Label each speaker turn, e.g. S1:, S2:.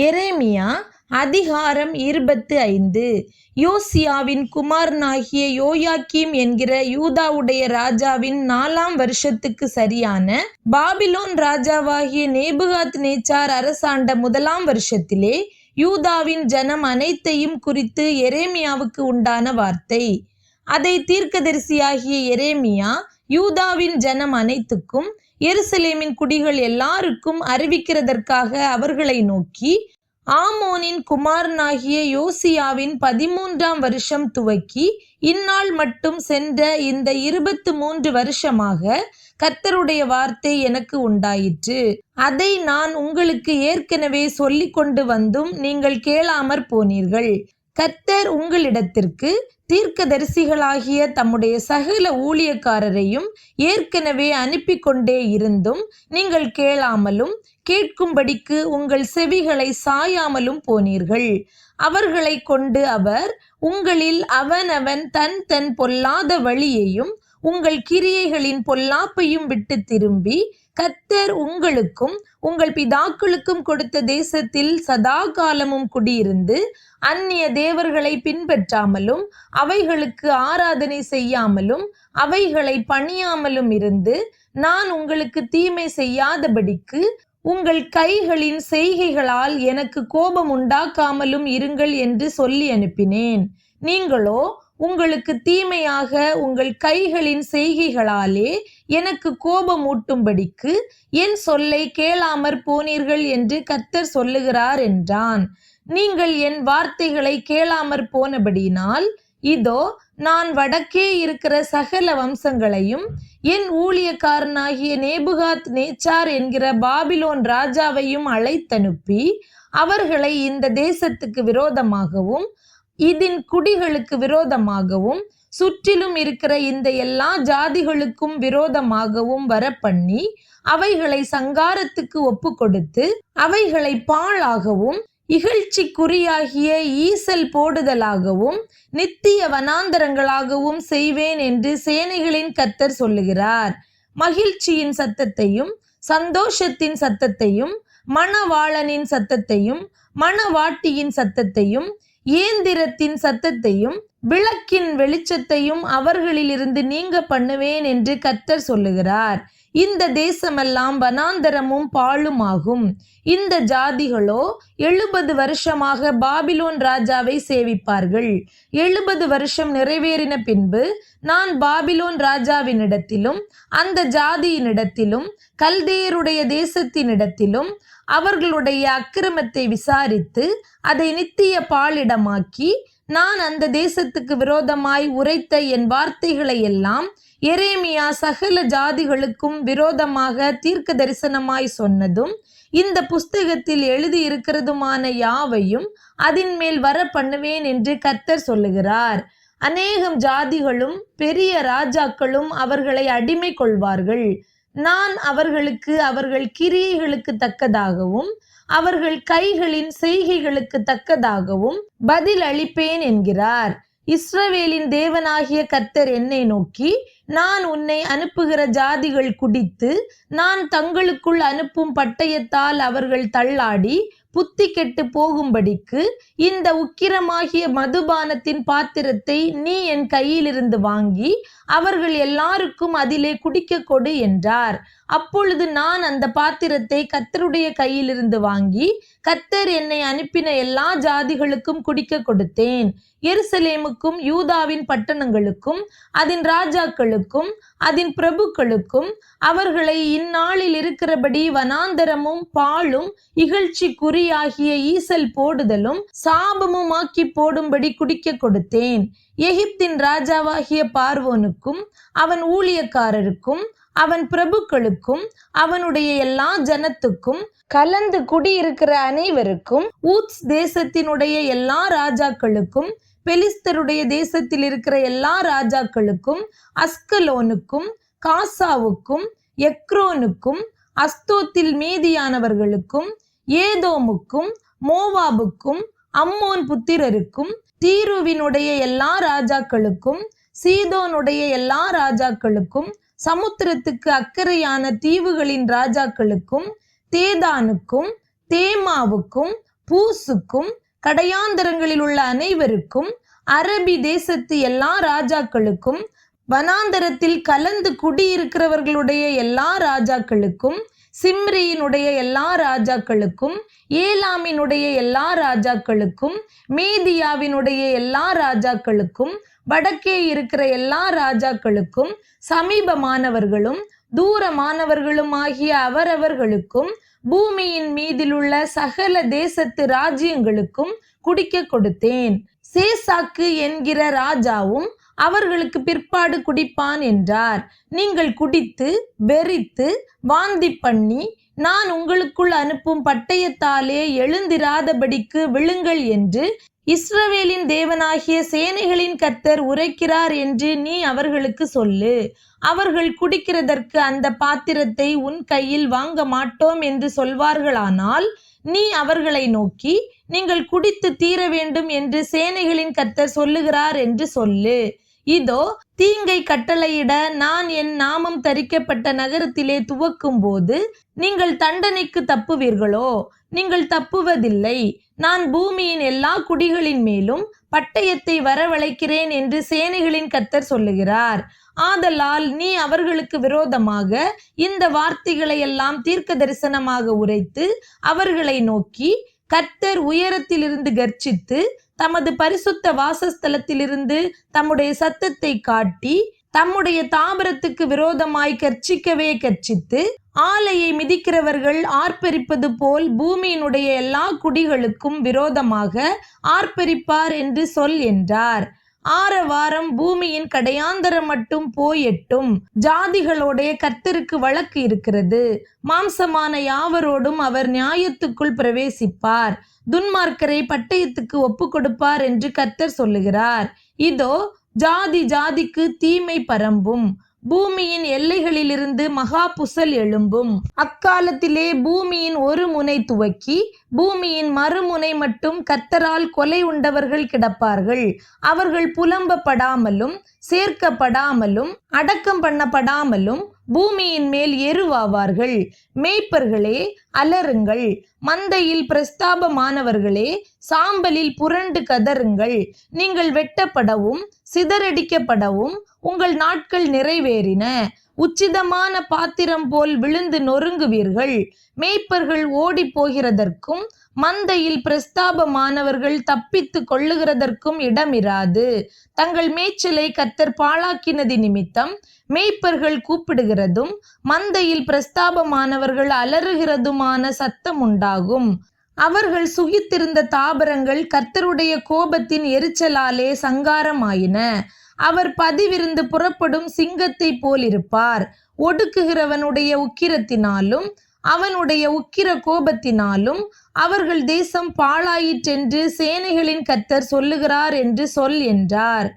S1: எரேமியா அதிகாரம் 25. யோசியாவின் குமாரனாகிய யோயாக்கீம் என்கிற யூதாவுடைய ராஜாவின் 4ஆம் வருஷத்துக்கு சரியான பாபிலோன் ராஜாவாகிய நேபுகாத் நேச்சார் அரசாண்ட 1ஆம் வருஷத்திலே யூதாவின் ஜனம் அனைத்தையும் குறித்து எரேமியாவுக்கு உண்டான வார்த்தை. அதை தீர்க்கதரிசியாகிய எரேமியா யூதாவின் ஜனம் அனைத்துக்கும் எருசலேமின் குடிகள் எல்லாருக்கும் அறிவிக்கிறதற்காக அவர்களை நோக்கி, ஆமோனின் குமாரனாகிய யோசியாவின் 13ஆம் வருஷம் துவக்கி இந்நாள் மட்டும் சென்ற இந்த 23 வருஷமாக கர்த்தருடைய வார்த்தை எனக்கு உண்டாயிற்று. அதை நான் உங்களுக்கு ஏற்கனவே சொல்லிக் கொண்டு வந்தும் நீங்கள் கேளாமற் போனீர்கள். கர்த்தர் உங்களிடத்திற்கு தீர்க்கதரிசிகளாகிய தம்முடைய சகல ஊழியக்காரரையும் ஏற்கனவே அனுப்பி கொண்டே இருந்தும் நீங்கள் கேளாமலும் கேட்கும்படிக்கு உங்கள் செவிகளை சாயாமலும் போனீர்கள். அவர்களை கொண்டு அவர் உங்களில் அவனவன் தன் தன் பொல்லாத வழியையும் உங்கள் கிரியைகளின் பொல்லாப்பையும் விட்டு திரும்பி கர்த்தர் உங்களுக்கும் உங்கள் பிதாக்களுக்கும் கொடுத்த தேசத்தில் சதா காலமும் குடியிருந்து அந்நிய தேவர்களை பின்பற்றாமலும் அவைகளுக்கு ஆராதனை செய்யாமலும் அவைகளை பணியாமலும் இருந்து நான் உங்களுக்கு தீமை செய்யாதபடிக்கு உங்கள் கைகளின் செய்கைகளால் எனக்கு கோபம் உண்டாக்காமலும் இருங்கள் என்று சொல்லி அனுப்பினேன். நீங்களோ உங்களுக்கு தீமையாக உங்கள் கைகளின் செய்கைகளாலே எனக்கு கோபமூட்டும்படிக்கு என் சொல்லை கேளாமற் போனீர்கள் என்று கர்த்தர் சொல்லுகிறார் என்றான். நீங்கள் என் வார்த்தைகளை கேளாமற் போனபடியினால் இதோ நான் வடக்கே இருக்கிற சகல வம்சங்களையும் என் ஊழியக்காரனாகிய நேபுகாத் நேச்சார் என்கிற பாபிலோன் ராஜாவையும் அழைத்தனுப்பி அவர்களை இந்த தேசத்துக்கு விரோதமாகவும் இதன் குடிகளுக்கு விரோதமாகவும் சுற்றிலும் இருக்கிற இந்த எல்லா ஜாதிகளுக்கும் விரோதமாகவும் வரப்பண்ணி அவைகளை சங்காரத்துக்கு ஒப்பு கொடுத்து அவைகளை பாழாகவும் இகழ்ச்சிக்குறியாகிய ஈசல் போடுதலாகவும் நித்திய வனாந்தரங்களாகவும் செய்வேன் என்று சேனைகளின் கர்த்தர் சொல்லுகிறார். மகிழ்ச்சியின் சத்தத்தையும் சந்தோஷத்தின் சத்தத்தையும் மணவாளனின் சத்தத்தையும் மணவாட்டியின் சத்தத்தையும் ஏந்திரத்தின் சத்தத்தையும் விளக்கின் வெளிச்சத்தையும் அவர்களிலிருந்து நீங்க பண்ணுவேன் என்று கர்த்தர் சொல்லுகிறார். இந்த தேசமெல்லாம் வனாந்தரமும் பாழுமாகும். இந்த ஜாதிகளோ 70 வருஷமாக பாபிலோன் ராஜாவை சேவிப்பார்கள். 70 வருஷம் நிறைவேறின பின்பு நான் பாபிலோன் ராஜாவினிடத்திலும் அந்த ஜாதியினிடத்திலும் கல்தேயருடைய தேசத்தினிடத்திலும் அவர்களுடைய அக்கிரமத்தை விசாரித்து அதை நித்திய பாழிடமாக்கி நான் அந்த தேசத்துக்கு விரோதமாய் உரைத்த என் வார்த்தைகளை எல்லாம் எரேமியா சகல ஜாதிகளுக்கும் விரோதமாக தீர்க்க தரிசனமாய் சொன்னதும் இந்த புஸ்தகத்தில் எழுதி இருக்கிறதுமான யாவையும் அதின் மேல் வர பண்ணுவேன் என்று கர்த்தர் சொல்லுகிறார். அநேகம் ஜாதிகளும் பெரிய ராஜாக்களும் அவர்களை அடிமை கொள்வார்கள். நான் அவர்களுக்கு அவர்கள் கிரியைகளுக்கு தக்கதாகவும் அவர்கள் கைகளின் செய்கைகளுக்கு தக்கதாகவும் பதில் அளிப்பேன் என்கிறார். இஸ்ரவேலின் தேவனாகிய கர்த்தர் என்னை நோக்கி, நான் உன்னை அனுப்புகிற ஜாதிகள் குடித்து நான் தங்களுக்குள் அனுப்பும் பட்டயத்தால் அவர்கள் தள்ளாடி புத்தி கெட்டு போகும்படிக்கு இந்த உக்கிரமாகிய மதுபானத்தின் பாத்திரத்தை நீ என் கையிலிருந்து வாங்கி அவர்கள் எல்லாருக்கும் அதிலே குடிக்க கொடு என்றார். அப்பொழுது நான் அந்த பாத்திரத்தை கர்த்தருடைய கையிலிருந்து வாங்கி கர்த்தர் என்னை அனுப்பின எல்லா ஜாதிகளுக்கும் குடிக்க கொடுத்தேன். எருசலேமுக்கும் யூதாவின் பட்டணங்களுக்கும் அதன் ராஜாக்களுக்கும் அதன் பிரபுக்களுக்கும் அவர்களை இந்நாளில் இருக்கிறபடி வனாந்தரமும் பாழும் இகழ்ச்சிக்குறியாகிய ஈசல் போடுதலும் சாபமும் ஆக்கி போடும்படி குடிக்க கொடுத்தேன். எகிப்தின் ராஜாவாகிய பார்வோனுக்கும் அவன் ஊழியக்காரருக்கும் அவன் பிரபுக்களுக்கும் அவனுடைய எல்லா ஜனத்துக்கும் கலந்து குடியிருக்கிற அனைவருக்கும் ஊத்ஸ் தேசத்தினுடைய எல்லா ராஜாக்களுக்கும் பெலிஸ்தருடைய தேசத்தில் இருக்கிற எல்லா ராஜாக்களுக்கும் அஸ்கலோனுக்கும் காசாவுக்கும் எக்ரோனுக்கும் அஸ்தோத்தில் மீதியானவர்களுக்கும் ஏதோமுக்கும் மோவாபுக்கும் அம்மோன் புத்திரருக்கும் தீருவினுடைய எல்லா ராஜாக்களுக்கும் சீதோனுடைய எல்லா ராஜாக்களுக்கும் சமுத்திரத்துக்கு அக்கறையான தீவுகளின் ராஜாக்களுக்கும் தேதானுக்கும் தேமாவுக்கும் பூசுக்கும் கடையாந்தரங்களில் உள்ள அனைவருக்கும், அரபி தேசத்து எல்லா ராஜாக்களுக்கும், வனாந்தரத்தில் கலந்து குடியிருக்கிறவர்களுடைய எல்லா ராஜாக்களுக்கும், சிம்ரியினுடைய எல்லா ராஜாக்களுக்கும், ஏலாமினுடைய எல்லா ராஜாக்களுக்கும், மேதியாவினுடைய எல்லா ராஜாக்களுக்கும், வடக்கே இருக்கிற எல்லா ராஜாக்களுக்கும், சமீபமானவர்களும் தூரமானவர்களும் ஆகிய அவரவர்களுக்கும், பூமியின் மீதிலுள்ள சகல தேசத்து ராஜ்யங்களுக்கும் குடிக்க கொடுத்தேன். சேசாக்கு என்கிற ராஜாவும் அவர்களுக்கு பிற்பாடு குடிப்பான் என்றார். நீங்கள் குடித்து வெறித்து வாந்தி பண்ணி நான் உங்களுக்குள் அனுப்பும் பட்டயத்தாலே எழுந்திராதபடிக்கு விழுங்கள் என்று இஸ்ரவேலின் தேவனாகிய சேனைகளின் கர்த்தர் உரைக்கிறார் என்று நீ அவர்களுக்கு சொல்லு. அவர்கள் குடிக்கிறதற்கு அந்த பாத்திரத்தை உன் கையில் வாங்க மாட்டோம் என்று சொல்வார்களானால், நீ அவர்களை நோக்கி, நீங்கள் குடித்து தீர வேண்டும் என்று சேனைகளின் கர்த்தர் சொல்லுகிறார் என்று சொல்லு. இதோ, தீங்கை கட்டளையிட நான் என் நாமம் தரிக்கப்பட்ட நகரத்திலே துவக்கும் போது நீங்கள் தண்டனைக்கு தப்புவீர்களோ? நீங்கள் தப்புவதில்லை. நான் பூமியின் எல்லா குடிகளின் மேலும் பட்டயத்தை வரவழைக்கிறேன் என்று சேனைகளின் கர்த்தர் சொல்லுகிறார். ஆதலால் நீ அவர்களுக்கு விரோதமாக இந்த வார்த்தைகளை எல்லாம் தீர்க்க தரிசனமாக உரைத்து அவர்களை நோக்கி, கர்த்தர் உயரத்திலிருந்து கர்ச்சித்து தமது பரிசுத்த வாசஸ்தலத்திலிருந்து தம்முடைய சத்தத்தை காட்டி தம்முடைய தாபரத்துக்கு விரோதமாய் கர்ச்சிக்கவே கர்ச்சித்து, ஆலையை மிதிக்கிறவர்கள் ஆர்ப்பரிப்பது போல் பூமியினுடைய எல்லா குடிகளுக்கும் விரோதமாக ஆர்ப்பரிப்பார் என்று சொல் என்றார். ஆரவாரம் பூமியின் கடையாந்தரம் மட்டும் போயட்டும். ஜாதிகளோடைய கர்த்தருக்கு வழக்கு இருக்கிறது. மாம்சமான யாவரோடும் அவர் நியாயத்துக்குள் பிரவேசிப்பார். துன்மார்க்கரை பட்டயத்துக்கு ஒப்பு கொடுப்பார் என்று கர்த்தர் சொல்லுகிறார். இதோ, ஜாதி ஜாதிக்கு தீமை பரம்பும். பூமியின் எல்லைகளிலிருந்து மகா புசல் எழும்பும். அக்காலத்திலே பூமியின் ஒரு முனை துவக்கி பூமியின் மறுமுனை மட்டும் கர்த்தரால் கொலை உண்டவர்கள் கிடப்பார்கள். அவர்கள் புலம்பப்படாமலும் சேர்க்கப்படாமலும் அடக்கம் பண்ணப்படாமலும் பூமியின் மேல் எருவாவார்கள். மேய்ப்பர்களே, அலறுங்கள். மந்தையில் பிரஸ்தாபமானவர்களே, சாம்பலில் புரண்டு கதறுங்கள். நீங்கள் வெட்டப்படவும் சிதறடிக்கப்படவும் உங்கள் நாட்கள் நிறைவேறின. உச்சிதமான பாத்திரம் போல் விழுந்து நொறுங்குவீர்கள். மேய்ப்பர்கள் ஓடி போகிறதற்கும் மந்தையில் பிரஸ்தாபமானவர்கள் தப்பித்து கொள்ளுகிறதற்கும் இடமிராது. தங்கள் மேய்ச்சலை கர்த்தர் பாழாக்கினது நிமித்தம் மேய்ப்பர்கள் கூப்பிடுகிறதும் மந்தையில் பிரஸ்தாபமானவர்கள் அலறுகிறதுமான சத்தம் உண்டாகும். அவர்கள் சுகித்திருந்த தாபரங்கள் கர்த்தருடைய கோபத்தின் எரிச்சலாலே சங்காரமாயின. அவர் பதிவிருந்து புறப்படும் சிங்கத்தை போலிருப்பார். ஒடுக்குகிறவனுடைய உக்கிரத்தினாலும் அவனுடைய உக்கிர கோபத்தினாலும் அவர்கள் தேசம் பாழாயிற்றென்று சேனைகளின் கர்த்தர் சொல்லுகிறார் என்று சொல் என்றார்.